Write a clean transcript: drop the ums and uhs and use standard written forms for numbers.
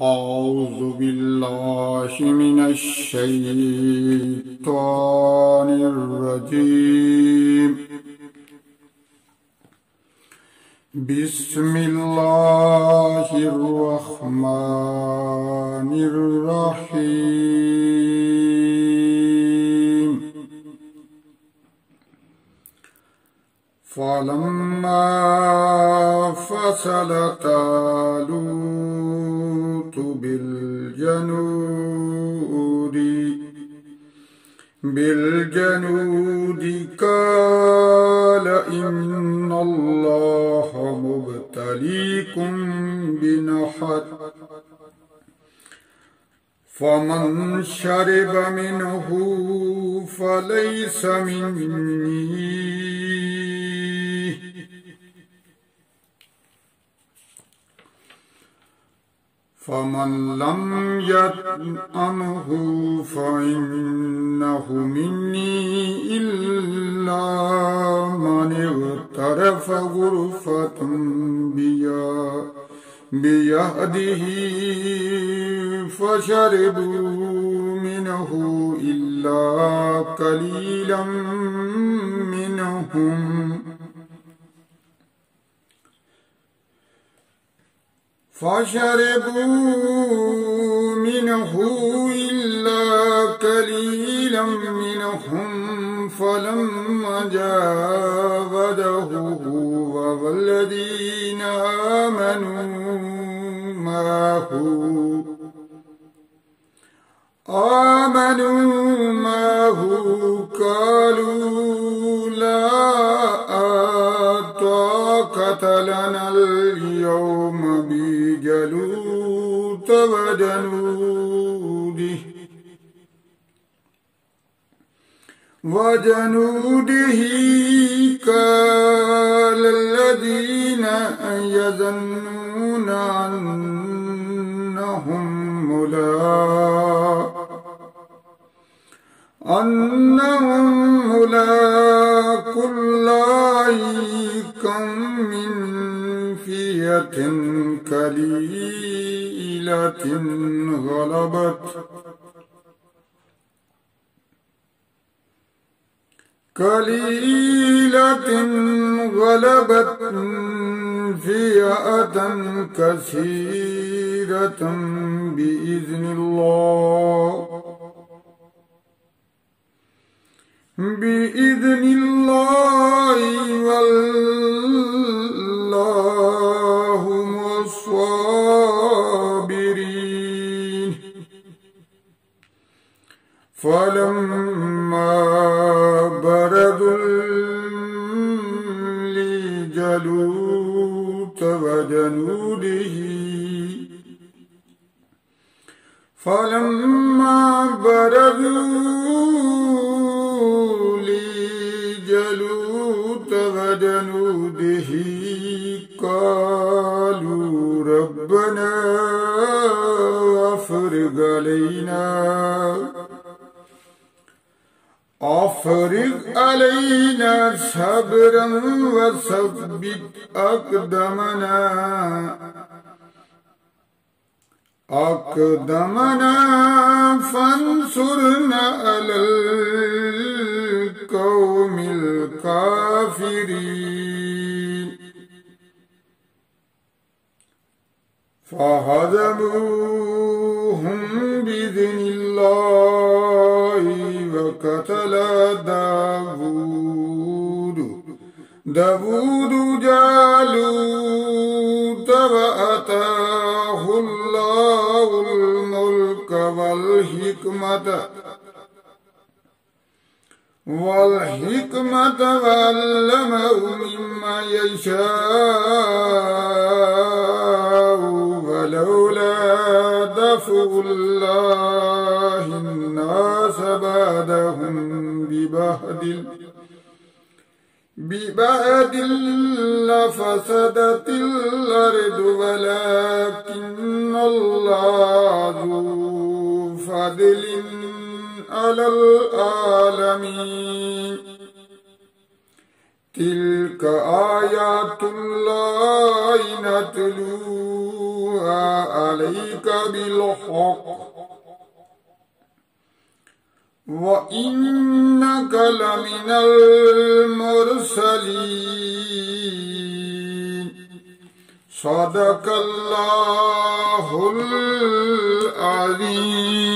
أعوذ بالله من الشيطان الرجيم. بسم الله الرحمن الرحيم. فلما فصل طالوت بالجنود قال إن الله مبتليكم بنهر فمن شرب منه فليس مني فمن لم يطعمه فإنه مني إلا من اغترف غرفة بيده فشربوا منه إلا قليلا منهم فلما جاوزه هو والذين آمنوا معه قالوا لا طاقة لنا اليوم بجالوت وجنوده قال الذين يظنون أنهم ملاقو الله كم من فئة قليلة غلبت فئة كثيرة بإذن الله والله مع الصابرين. فلما برزوا لجالوت وجنوده قالوا ربنا أفرغ علينا صبرا وثبت أقدمنا فانصرنا على القوم الكافرين. فهزموهم بإذن الله وقتل داود جالوت وآتاه الله الملك والحكمة وعلمه مما يشاء ولولا دفع الله الناس بعدهم ببعد لفسدت الأرض ولكن الله ذو فضل على العالمين. تلك آيات الله نتلوها نتلوها عليك بالحق وإنك لمن المرسلين صدق الله العظيم